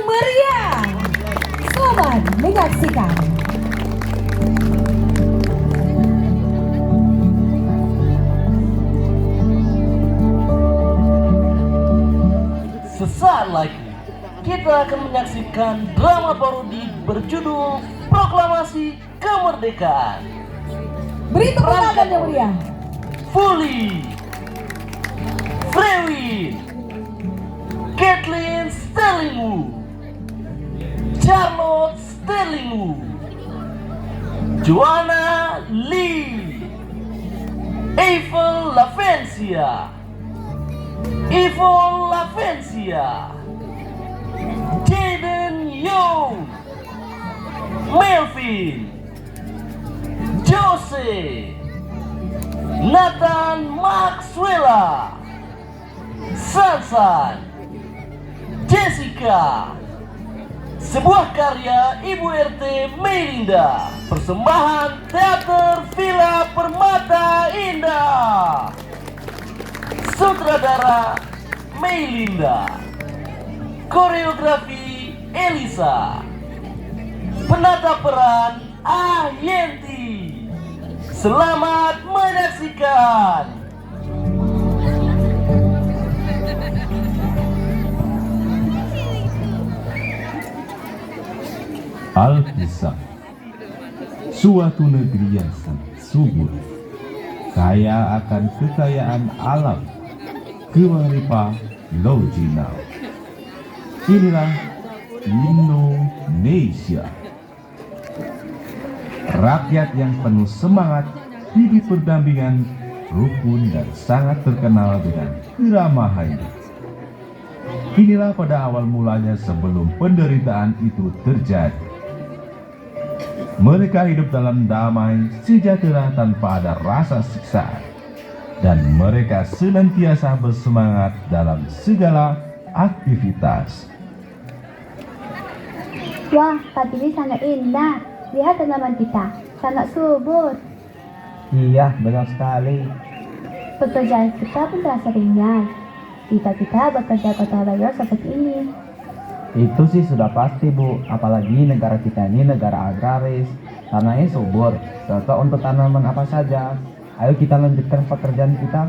meriah. Selamat menyaksikan. Sesaat lagi kita akan menyaksikan drama parodi berjudul Proklamasi Kemerdekaan. Beri tepuk tangan yang meriah. Fully, Frewin, Kathleen Sterlingwood, Charlotte Sterlingwood, Joanna Lee, Eiffel Lavencia, Yvonne Lavencia, Jaden Young, Melvin, Jose, Nathan Maxwella, Sansan, Jessica. Sebuah karya Ibu RT Melinda, persembahan Teater Villa Permata Indah. Sutradara Melinda, koreografi Elisa, penata peran Yenti. Selamat menyaksikan. Alkisah, suatu negeri yang sangat subur, kaya akan kekayaan alam, Kewaripa Lojinau. Inilah Indonesia. Rakyat yang penuh semangat, hidup berdampingan, rukun dan sangat terkenal dengan keramahannya. Inilah pada awal mulanya sebelum penderitaan itu terjadi. Mereka hidup dalam damai, sejahtera tanpa ada rasa siksaan. Dan mereka senantiasa bersemangat dalam segala aktivitas. Wah, pagi ini sangat indah. Lihat tanaman kita, sangat subur. Iya, benar sekali. Pekerjaan kita pun terasa ringan. Kita bekerja kota royal seperti ini. Itu sih sudah pasti, Bu. Apalagi negara kita ini negara agraris. Tanahnya subur, cocok untuk tanaman apa saja. Ayo kita lanjutkan pekerjaan kita.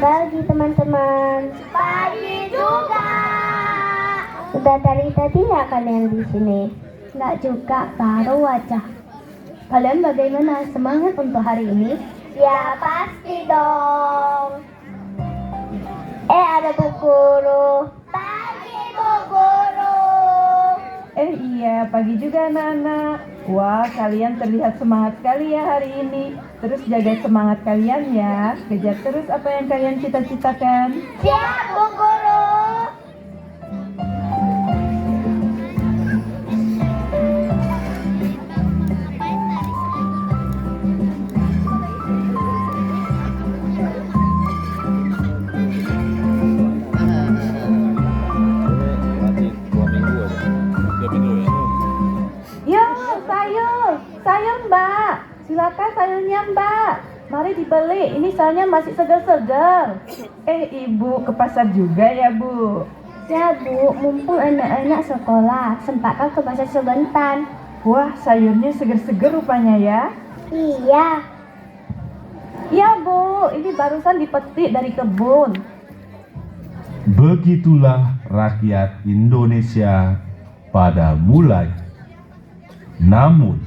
Pagi teman-teman. Pagi juga. Sudah dari tadi ya kalian di sini? Nggak juga, baru aja. Kalian bagaimana, semangat untuk hari ini? Ya pasti dong. Ada Bu Guru. Pagi Bu Guru. Iya, pagi juga anak-anak. Wah, kalian terlihat semangat sekali ya hari ini. Terus jaga semangat kalian ya. Kejar terus apa yang kalian cita-citakan. Siap Bu Guru. Sayur Mbak, silakan sayurnya Mbak. Mari dibeli, ini sayurnya masih segar-segar. Ibu ke pasar juga ya Bu? Ya Bu, mumpung anak-anak sekolah, sempatkan ke pasar sebentar. Wah, sayurnya segar-segar rupanya ya. Iya. Iya Bu, ini barusan dipetik dari kebun. Begitulah rakyat Indonesia pada mulanya. Namun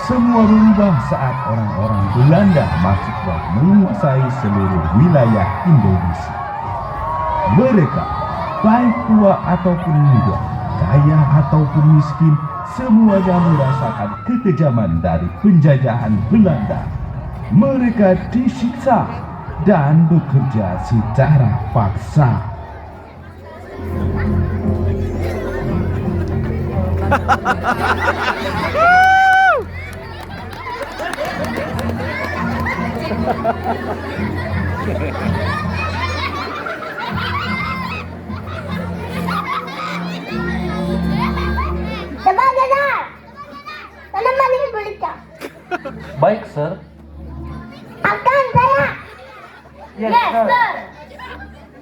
semua berubah saat orang-orang Belanda masuk dan menguasai seluruh wilayah Indonesia. Mereka, baik tua ataupun muda, kaya ataupun miskin, semuanya merasakan kekejaman dari penjajahan Belanda. Mereka disiksa dan bekerja secara paksa. Sebagai tanaman ini boleh cak. Baik, Sir. Akan saya. Yes, Sir.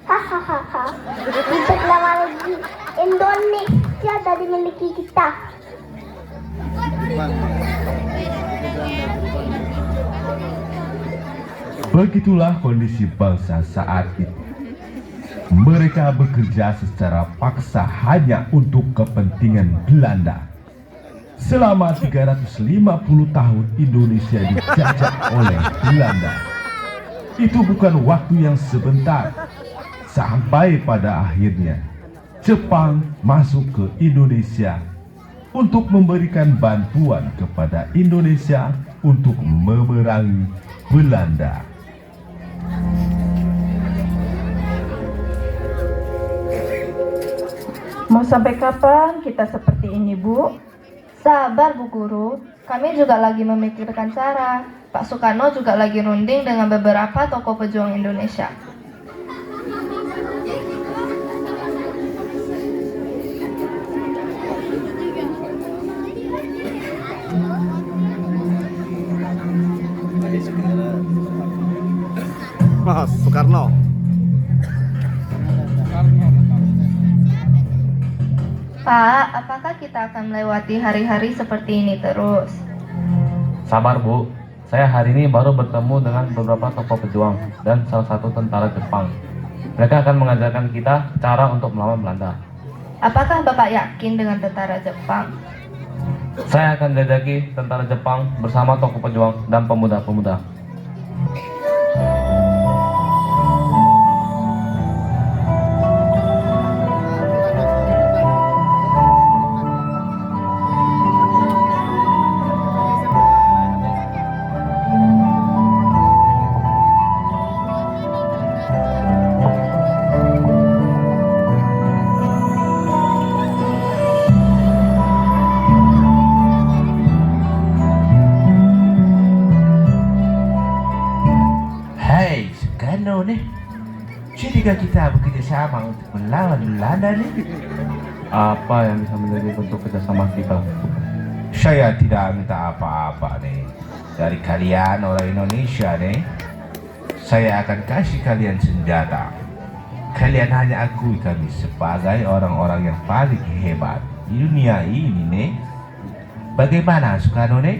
Hahaha. Untuk lama lagi Indonesia dari miliki kita. Begitulah kondisi bangsa saat itu. Mereka bekerja secara paksa hanya untuk kepentingan Belanda. Selama 350 tahun Indonesia dijajah oleh Belanda. Itu bukan waktu yang sebentar. Sampai pada akhirnya Jepang masuk ke Indonesia untuk memberikan bantuan kepada Indonesia untuk memerangi Belanda. Mau sampai kapan kita seperti ini, Bu? Sabar Bu Guru, kami juga lagi memikirkan cara. Pak Soekarno juga lagi runding dengan beberapa tokoh pejuang Indonesia. Mas Soekarno. Pak, apakah kita akan melewati hari-hari seperti ini terus? Sabar Bu, saya hari ini baru bertemu dengan beberapa tokoh pejuang dan salah satu tentara Jepang. Mereka akan mengajarkan kita cara untuk melawan Belanda. Apakah Bapak yakin dengan tentara Jepang? Saya akan jajaki tentara Jepang bersama tokoh pejuang dan pemuda-pemuda. Jika kita bekerja sama untuk melawan Belanda nih, Apa yang bisa menjadi bentuk kerjasama kita? saya tidak minta apa-apa nih dari kalian orang Indonesia nih. Saya akan kasih kalian senjata. Kalian hanya akui kami sebagai orang-orang yang paling hebat di dunia ini nih. Bagaimana Soekarno nih?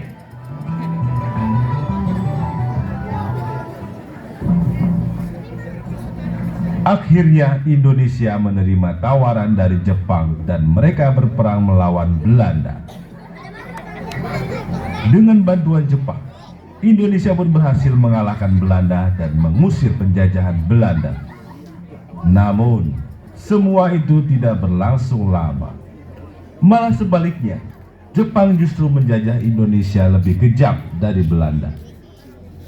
Akhirnya Indonesia menerima tawaran dari Jepang dan mereka berperang melawan Belanda. Dengan bantuan Jepang, Indonesia pun berhasil mengalahkan Belanda dan mengusir penjajahan Belanda. Namun, semua itu tidak berlangsung lama. Malah sebaliknya, Jepang justru menjajah Indonesia lebih kejam dari Belanda.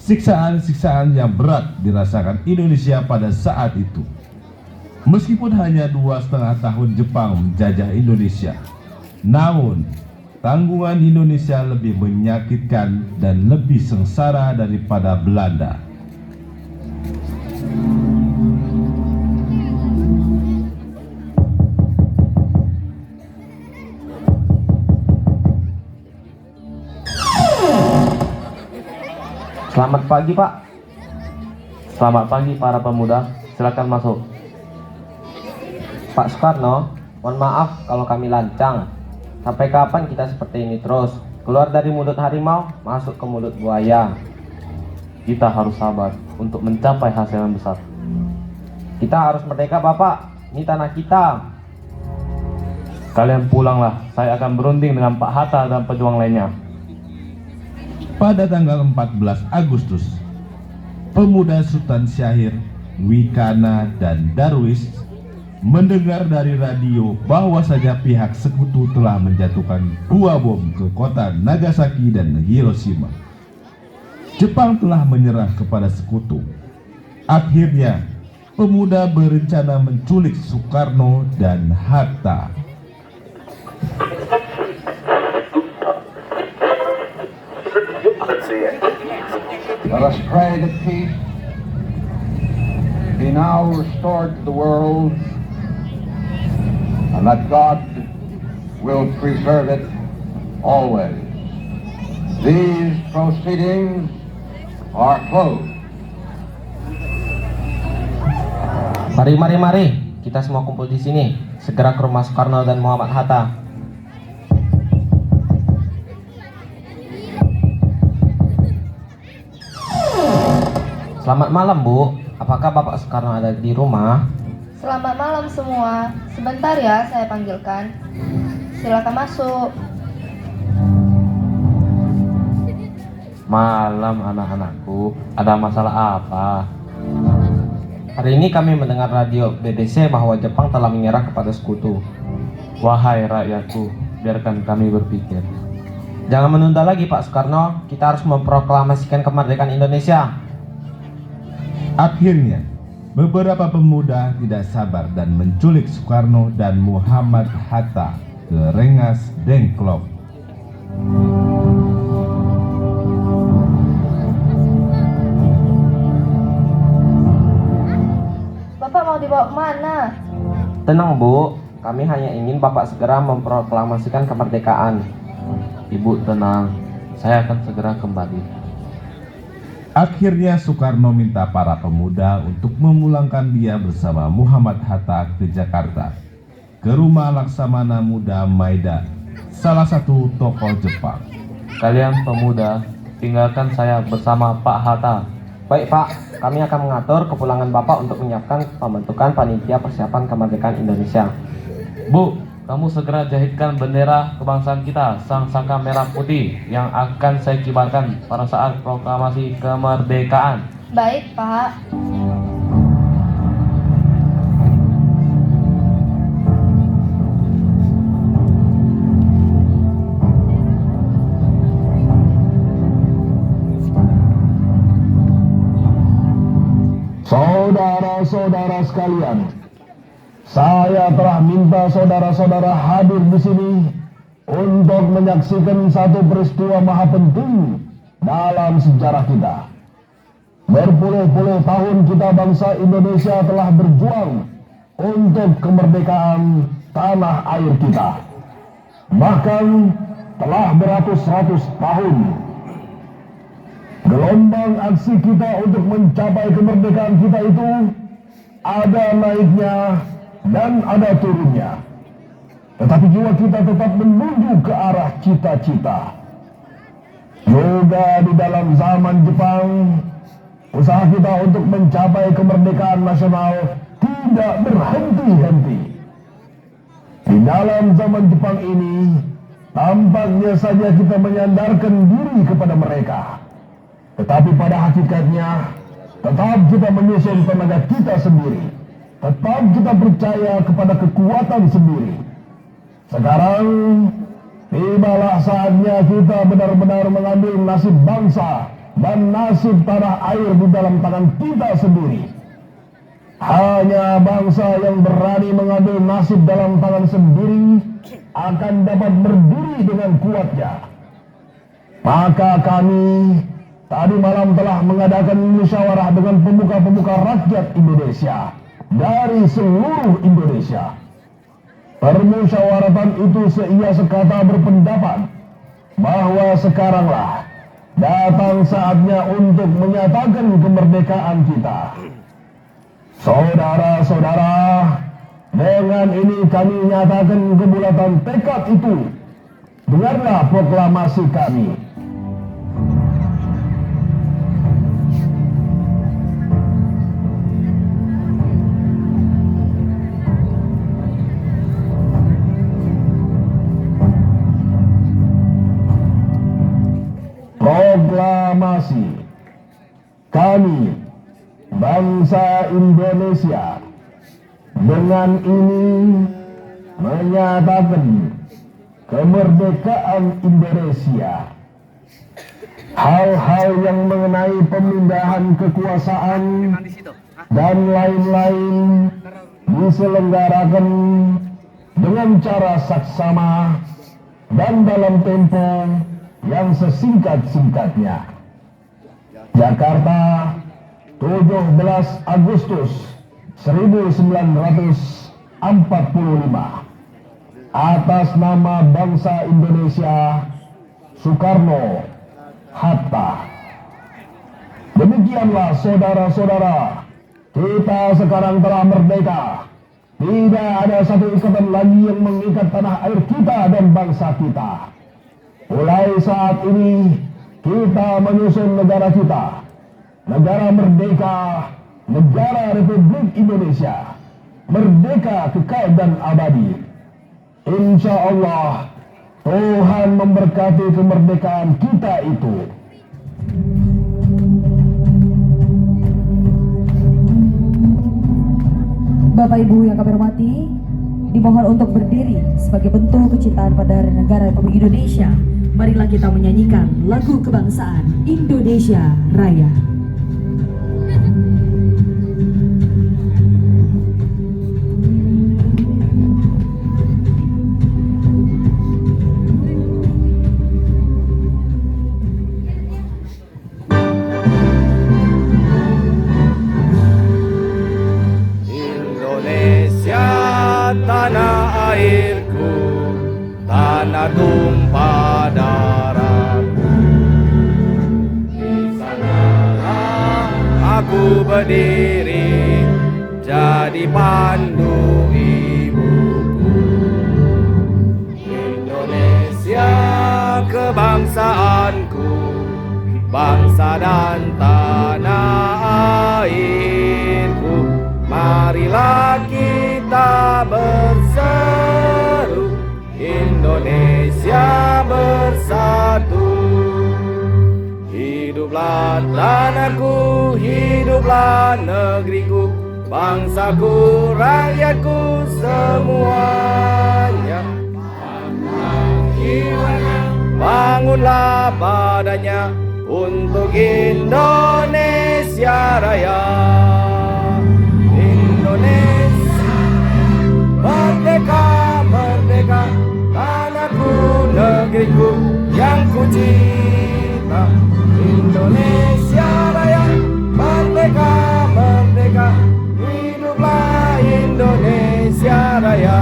Siksaan-siksaan yang berat dirasakan Indonesia pada saat itu. Meskipun hanya 2,5 tahun Jepang menjajah Indonesia, namun tanggungan Indonesia lebih menyakitkan dan lebih sengsara daripada Belanda. Selamat pagi Pak. Selamat pagi para pemuda, silakan masuk. Pak Soekarno, mohon maaf kalau kami lancang. Sampai kapan kita seperti ini terus? Keluar dari mulut harimau, masuk ke mulut buaya. Kita harus sabar untuk mencapai hasil yang besar. Kita harus merdeka Bapak, ini tanah kita. Kalian pulanglah, saya akan berunding dengan Pak Hatta dan pejuang lainnya. Pada tanggal 14 Agustus, pemuda Sultan Syahir, Wikana, dan Darwis mendengar dari radio bahwasanya pihak sekutu telah menjatuhkan 2 bom ke kota Nagasaki dan Hiroshima. Jepang telah menyerah kepada sekutu. Akhirnya, pemuda berencana menculik Soekarno dan Hatta. Let us pray that peace be now restored to the world, and that God will preserve it always. These proceedings are closed. Mari, kita semua kumpul di sini. Segera ke rumah Soekarno dan Muhammad Hatta. Selamat malam, Bu. Apakah Bapak Soekarno ada di rumah? Selamat malam semua. Sebentar ya, saya panggilkan. Silakan masuk. Malam anak-anakku, ada masalah apa? Hari ini kami mendengar radio BBC bahwa Jepang telah menyerah kepada sekutu. Wahai rakyatku, biarkan kami berpikir. Jangan menunda lagi Pak Soekarno, kita harus memproklamasikan kemerdekaan Indonesia. Akhirnya, beberapa pemuda tidak sabar dan menculik Soekarno dan Muhammad Hatta ke Rengas Dengklok. Bapak mau dibawa kemana? Tenang Bu, kami hanya ingin Bapak segera memproklamasikan kemerdekaan. Ibu tenang, saya akan segera kembali. Akhirnya Soekarno minta para pemuda untuk memulangkan dia bersama Muhammad Hatta ke Jakarta, ke rumah Laksamana Muda Maeda, salah satu tokoh Jepang. Kalian pemuda, tinggalkan saya bersama Pak Hatta. Baik Pak, kami akan mengatur kepulangan Bapak untuk menyiapkan pembentukan panitia persiapan kemerdekaan Indonesia. Bu, kamu segera jahitkan bendera kebangsaan kita, sang saka merah putih, yang akan saya kibarkan pada saat proklamasi kemerdekaan. Baik, Pak. Saudara-saudara sekalian, saya telah minta saudara-saudara hadir di sini untuk menyaksikan satu peristiwa maha penting dalam sejarah kita. Berpuluh-puluh tahun kita bangsa Indonesia telah berjuang untuk kemerdekaan tanah air kita. Bahkan telah beratus-ratus tahun. Gelombang aksi kita untuk mencapai kemerdekaan kita itu ada naiknya dan ada turunnya. Tetapi jiwa kita tetap menuju ke arah cita-cita. Juga di dalam zaman Jepang, usaha kita untuk mencapai kemerdekaan nasional tidak berhenti-henti. Di dalam zaman Jepang ini, tampaknya saja kita menyandarkan diri kepada mereka. Tetapi pada hakikatnya, tetap kita menyusun tenaga kita sendiri. Tetap kita percaya kepada kekuatan sendiri. Sekarang, tibalah saatnya kita benar-benar mengambil nasib bangsa dan nasib tanah air di dalam tangan kita sendiri. Hanya bangsa yang berani mengambil nasib dalam tangan sendiri akan dapat berdiri dengan kuatnya. Maka kami tadi malam telah mengadakan musyawarah dengan pemuka-pemuka rakyat Indonesia dari seluruh Indonesia. Permusyawaratan itu seia sekata berpendapat bahwa sekaranglah datang saatnya untuk menyatakan kemerdekaan kita. Saudara-saudara, dengan ini kami nyatakan kebulatan tekad itu. Dengarlah proklamasi kami. Proklamasi kami, bangsa Indonesia, dengan ini menyatakan kemerdekaan Indonesia. Hal-hal yang mengenai pemindahan kekuasaan dan lain-lain diselenggarakan dengan cara saksama dan dalam tempo yang sesingkat-singkatnya. Jakarta, 17 Agustus 1945. Atas nama bangsa Indonesia, Soekarno, Hatta. Demikianlah saudara-saudara, kita sekarang telah merdeka. Tidak ada satu ikatan lagi yang mengikat tanah air kita dan bangsa kita. Mulai saat ini kita menyusun negara kita, negara merdeka, negara Republik Indonesia, merdeka kekal dan abadi. Insya Allah Tuhan memberkati kemerdekaan kita itu. Bapak Ibu yang kami hormati, dimohon untuk berdiri sebagai bentuk kecintaan pada negara Republik Indonesia. Marilah kita menyanyikan lagu kebangsaan Indonesia Raya. Tanah airku, tanah tumpah darahku. Di sanalah aku berdiri, jadi pandu ibuku. Indonesia kebangsaanku, bangsa dan tanah airku. Marilah kita berseru, Indonesia bersatu. Hiduplah tanahku, hiduplah negeriku, bangsaku, rakyatku semuanya. Bangunlah badannya untuk Indonesia Raya. Indonesia merdeka, merdeka, tanahku, negeriku yang ku cinta. Indonesia Raya, merdeka, merdeka, hiduplah Indonesia Raya.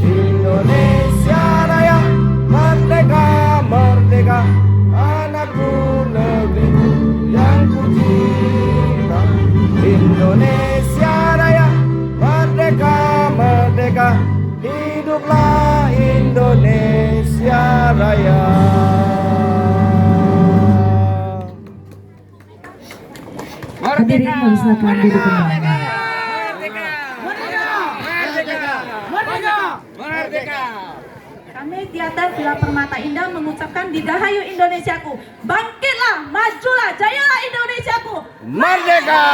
Indonesia Raya, merdeka, merdeka, tanahku, negeriku yang ku cinta. Indonesia Raya, merdeka, merdeka, hiduplah Indonesia Raya. Hadirin kami silakan duduk kembali. Kami Teater Villa Permata Indah mengucapkan Dirgahayu Indonesiaku. Bangkitlah, majulah, jayalah Indonesiaku. Merdeka!